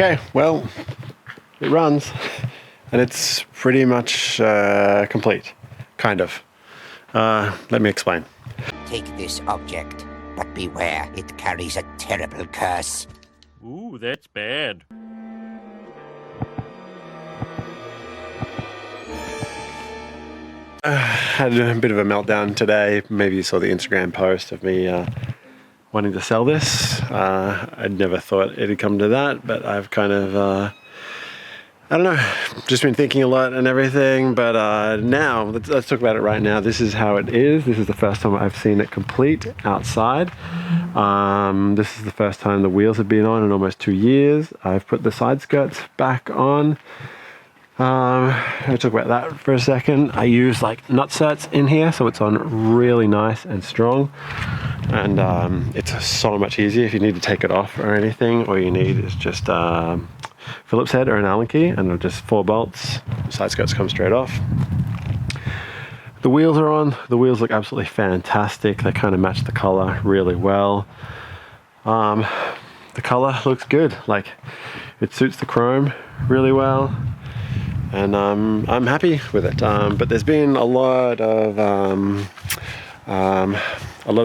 Okay, well, it runs and it's pretty much complete, kind of. Let me explain. Take this object, but beware, it carries a terrible curse. Ooh, that's bad. Had a bit of a meltdown today. Maybe you saw the Instagram post of me wanting to sell this. I'd never thought it'd come to that, but I've kind of, I don't know, just been thinking a lot and everything. But now, let's talk about it right now. This is how it is. This is the first time I've seen it complete outside. This is the first time the wheels have been on in almost 2 years. I've put the side skirts back on. I'll talk about that for a second. I use like nutserts in here, so it's on really nice and strong. And it's so much easier if you need to take it off or anything. All you need is just Phillips head or an Allen key, and it'll just 4 bolts. The side skirts come straight off. The wheels are on. The wheels look absolutely fantastic. They kind of match the color really well. The color looks good. Like, it suits the chrome really well. And I'm happy with it. But there's been a lot of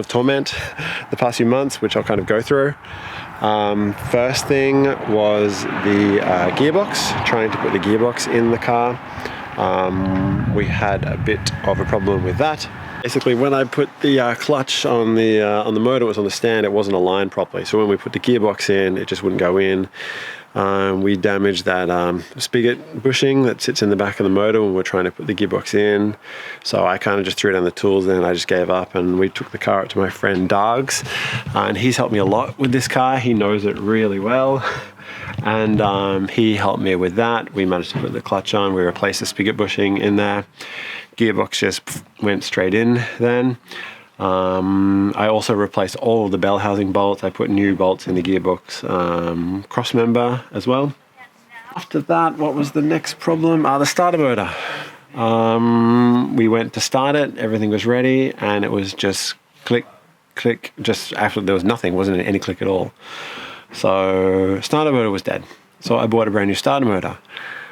torment the past few months, which I'll kind of go through. First thing was the gearbox, trying to put the gearbox in the car. We had a bit of a problem with that. Basically, when I put the clutch on the motor, it was on the stand, it wasn't aligned properly. So when we put the gearbox in, it just wouldn't go in. We damaged that spigot bushing that sits in the back of the motor when we're trying to put the gearbox in. So I kind of just threw down the tools and I just gave up, and we took the car up to my friend Doug's, and he's helped me a lot with this car. He knows it really well, and he helped me with that. We managed to put the clutch on, we replaced the spigot bushing in there. Gearbox just went straight in then. I also replaced all of the bell housing bolts. I put new bolts in the gearbox cross member as well. After that, what was the next problem? The starter motor. We went to start it, everything was ready, and it was just click, click, just after there was nothing, wasn't any click at all. So starter motor was dead. So I bought a brand new starter motor.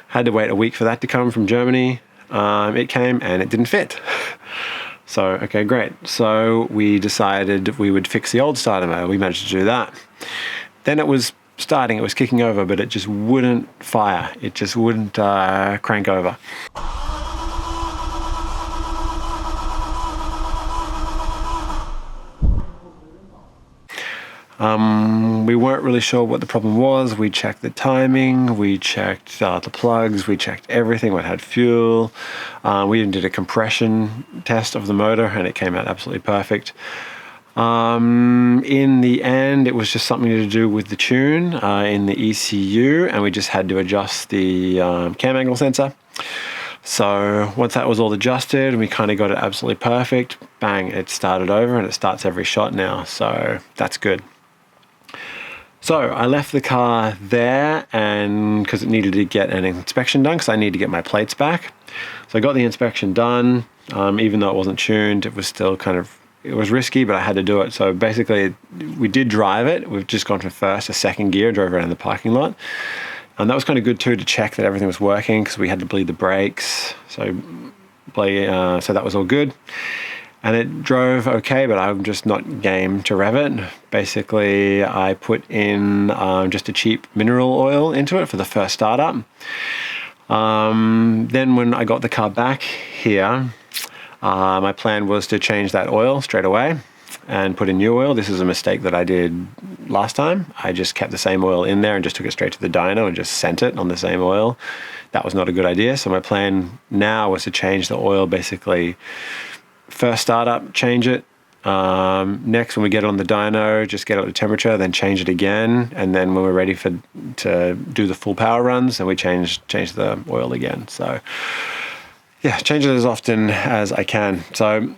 Had to wait a week for that to come from Germany. It came and it didn't fit. So, okay, great. So we decided we would fix the old starter motor. We managed to do that. Then it was starting, it was kicking over, but it just wouldn't fire. It just wouldn't crank over. We weren't really sure what the problem was. We checked the timing, we checked the plugs, we checked everything, what had fuel. We even did a compression test of the motor and it came out absolutely perfect. In the end, it was just something to do with the tune in the ECU, and we just had to adjust the cam angle sensor. So once that was all adjusted and we kind of got it absolutely perfect, bang, it started over and it starts every shot now. So that's good. So I left the car there, and because it needed to get an inspection done, because I need to get my plates back. So I got the inspection done. Even though it wasn't tuned, it was still kind of, it was risky, but I had to do it. So basically we did drive it. We've just gone from first to second gear, drove around the parking lot. And that was kind of good too, to check that everything was working, because we had to bleed the brakes. So that was all good. And it drove okay, but I'm just not game to rev it. Basically, I put in just a cheap mineral oil into it for the first startup. Then when I got the car back here, my plan was to change that oil straight away and put in new oil. This is a mistake that I did last time. I just kept the same oil in there and just took it straight to the dyno and just sent it on the same oil. That was not a good idea. So my plan now was to change the oil, basically first startup, change it. Next, when we get it on the dyno, just get it to temperature, then change it again. And then when we're ready to do the full power runs, then we change the oil again. So yeah, change it as often as I can. So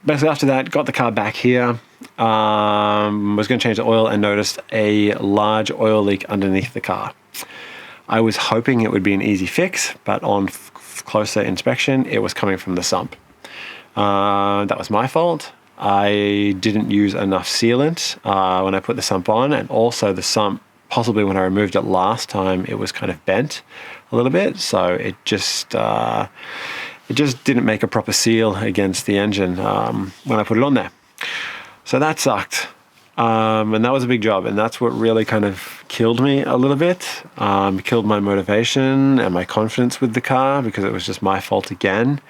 basically after that, got the car back here, was going to change the oil and noticed a large oil leak underneath the car. I was hoping it would be an easy fix, but on closer inspection, it was coming from the sump. That was my fault. I didn't use enough sealant when I put the sump on, and also the sump possibly when I removed it last time, it was kind of bent a little bit, so it just didn't make a proper seal against the engine when I put it on there. So that sucked, and that was a big job, and that's what really kind of killed me a little bit, killed my motivation and my confidence with the car, because it was just my fault again.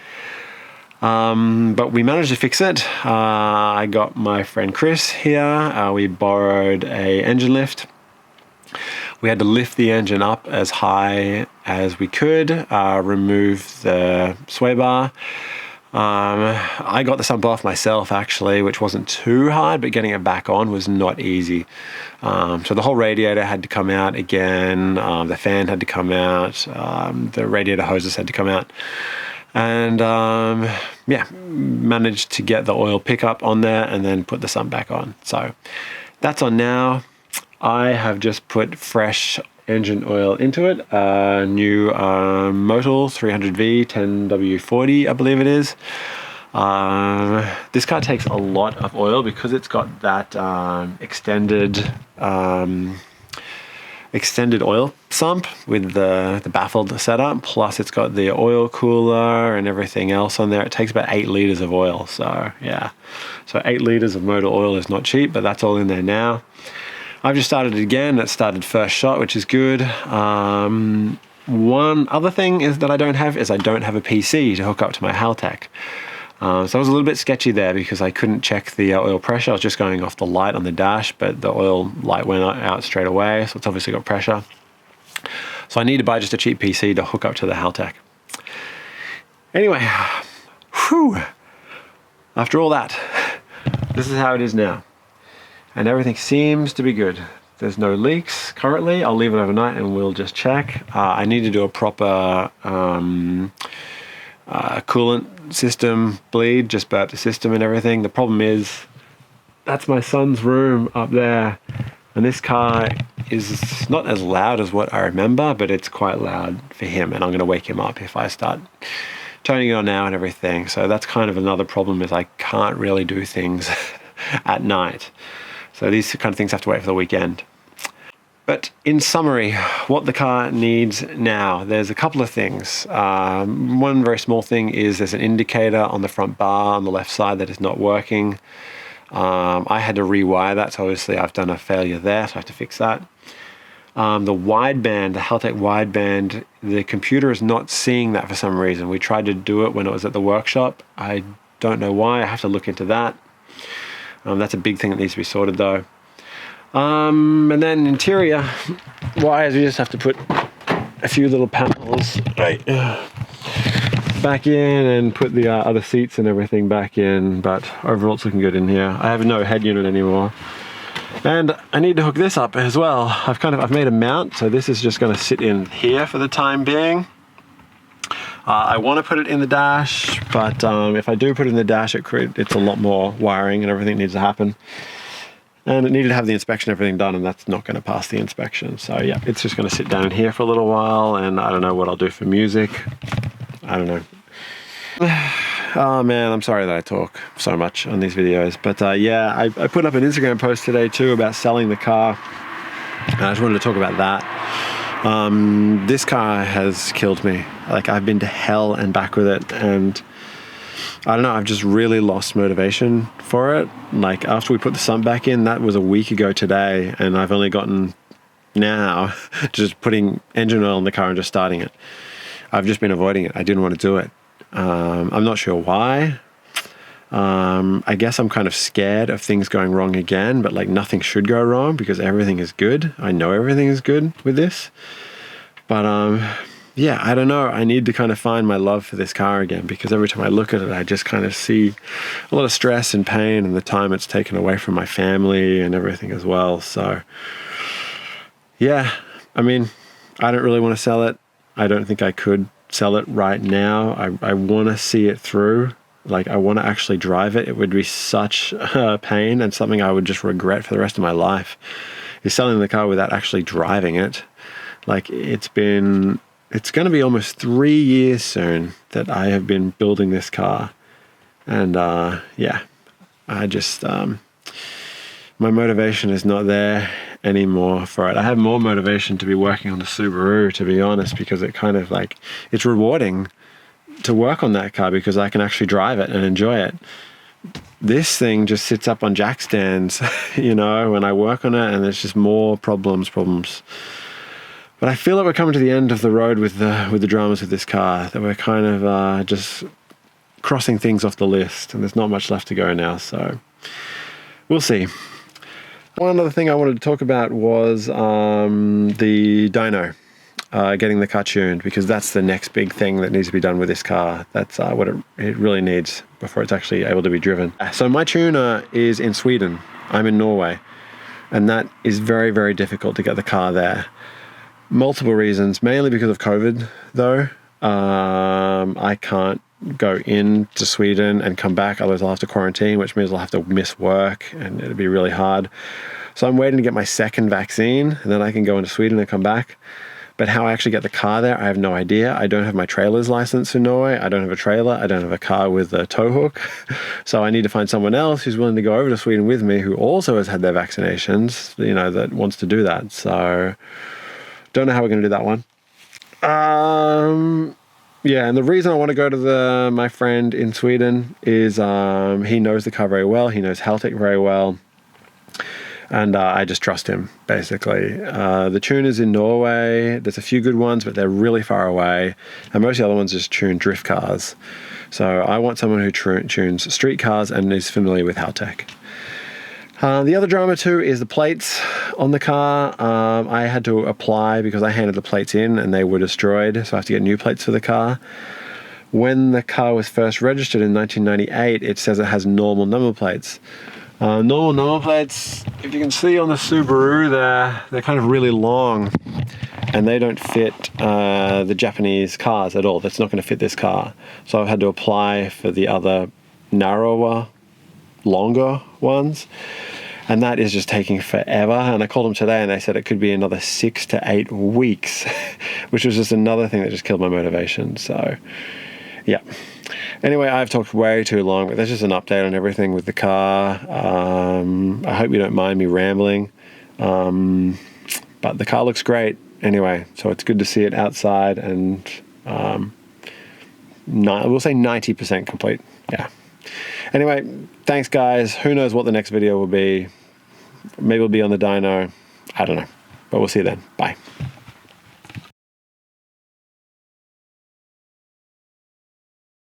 But we managed to fix it. I got my friend Chris here. We borrowed a engine lift. We had to lift the engine up as high as we could, remove the sway bar. I got the sump off myself, actually, which wasn't too hard, but getting it back on was not easy. So the whole radiator had to come out again. The fan had to come out. The radiator hoses had to come out. And managed to get the oil pickup on there and then put the sump back on. So that's on now. I have just put fresh engine oil into it, new Motul 300V 10W40, I believe it is. This car takes a lot of oil because it's got that extended oil sump with the baffled setup, plus it's got the oil cooler and everything else on there. It takes about 8 liters of oil, so yeah. So 8 liters of motor oil is not cheap, but that's all in there now. I've just started it again. It started first shot, which is good. One other thing is that I don't have a PC to hook up to my Haltech. So I was a little bit sketchy there because I couldn't check the oil pressure. I was just going off the light on the dash, but the oil light went out straight away, so it's obviously got pressure. So I need to buy just a cheap PC to hook up to the Haltech. Anyway, whew, after all that, this is how it is now. And everything seems to be good. There's no leaks currently. I'll leave it overnight and we'll just check. I need to do a proper coolant system bleed, just about the system and everything. The problem is, that's my son's room up there, and this car is not as loud as what I remember, but it's quite loud for him, and I'm going to wake him up if I start turning it on now and everything. So that's kind of another problem, is I can't really do things at night. So these kind of things have to wait for the weekend. But in summary, what the car needs now, there's a couple of things. One very small thing is there's an indicator on the front bar on the left side that is not working. I had to rewire that, so obviously I've done a failure there, so I have to fix that. The wideband, the Haltech wideband, the computer is not seeing that for some reason. We tried to do it when it was at the workshop. I don't know why. I have to look into that. That's a big thing that needs to be sorted though. And then interior wise, we just have to put a few little panels back in and put the other seats and everything back in, but overall it's looking good in here. I have no head unit anymore. And I need to hook this up as well. I've made a mount, so this is just going to sit in here for the time being. I want to put it in the dash, but if I do put it in the dash, it's a lot more wiring and everything needs to happen. And it needed to have the inspection, everything done, and that's not going to pass the inspection. So yeah, it's just going to sit down here for a little while, and I don't know what I'll do for music. I don't know. Oh man, I'm sorry that I talk so much on these videos, but yeah, I put up an Instagram post today too about selling the car, and I just wanted to talk about that. This car has killed me. Like, I've been to hell and back with it, and I don't know, I've just really lost motivation for it. Like, after we put the sump back in, that was a week ago today, and I've only gotten now just putting engine oil in the car and just starting it. I've just been avoiding it. I didn't want to do it. I'm not sure why. I guess I'm kind of scared of things going wrong again, but like, nothing should go wrong because everything is good. I know everything is good with this, but yeah, I don't know. I need to kind of find my love for this car again, because every time I look at it, I just kind of see a lot of stress and pain and the time it's taken away from my family and everything as well. So yeah, I mean, I don't really want to sell it. I don't think I could sell it right now. I want to see it through. Like, I want to actually drive it. It would be such a pain and something I would just regret for the rest of my life, is selling the car without actually driving it. Like, it's going to be almost 3 years soon that I have been building this car. And yeah, I just, my motivation is not there. anymore for it. I have more motivation to be working on the Subaru, to be honest, because it kind of like, it's rewarding to work on that car because I can actually drive it and enjoy it. This thing just sits up on jack stands, you know, when I work on it, and there's just more problems. But I feel that we're coming to the end of the road with the dramas with this car, that we're kind of just crossing things off the list, and there's not much left to go now, so we'll see. One other thing I wanted to talk about was the dyno, getting the car tuned, because that's the next big thing that needs to be done with this car. That's what it really needs before it's actually able to be driven. So my tuner is in Sweden. I'm in Norway, and that is very, very difficult to get the car there. Multiple reasons, mainly because of COVID though. I can't go into Sweden and come back, otherwise I'll have to quarantine, which means I'll have to miss work and it'll be really hard. So I'm waiting to get my second vaccine, and then I can go into Sweden and come back. But how I actually get the car there, I have no idea. I don't have my trailer's license in Norway. I don't have a trailer. I don't have a car with a tow hook. So I need to find someone else who's willing to go over to Sweden with me, who also has had their vaccinations, you know, that wants to do that. So don't know how we're going to do that one. Yeah, and the reason I want to go to my friend in Sweden is he knows the car very well. He knows Haltech very well. And I just trust him, basically. The tuners in Norway, there's a few good ones, but they're really far away. And most of the other ones just tune drift cars. So I want someone who tunes street cars and is familiar with Haltech. The other drama too is the plates on the car. I had to apply because I handed the plates in and they were destroyed, so I have to get new plates for the car. When the car was first registered in 1998, it says it has normal number plates. Normal number plates, if you can see on the Subaru there, they're kind of really long and they don't fit the Japanese cars at all. That's not going to fit this car. So I've had to apply for the other narrower, longer ones, and that is just taking forever. And I called them today and they said it could be another 6 to 8 weeks, which was just another thing that just killed my motivation. So yeah, anyway, I've talked way too long, but that's just an update on everything with the car. I hope you don't mind me rambling, but the car looks great anyway, so it's good to see it outside, and we'll say 90% complete. Yeah. Anyway, thanks guys. Who knows what the next video will be? Maybe it'll be on the dyno. I don't know, but we'll see you then. Bye.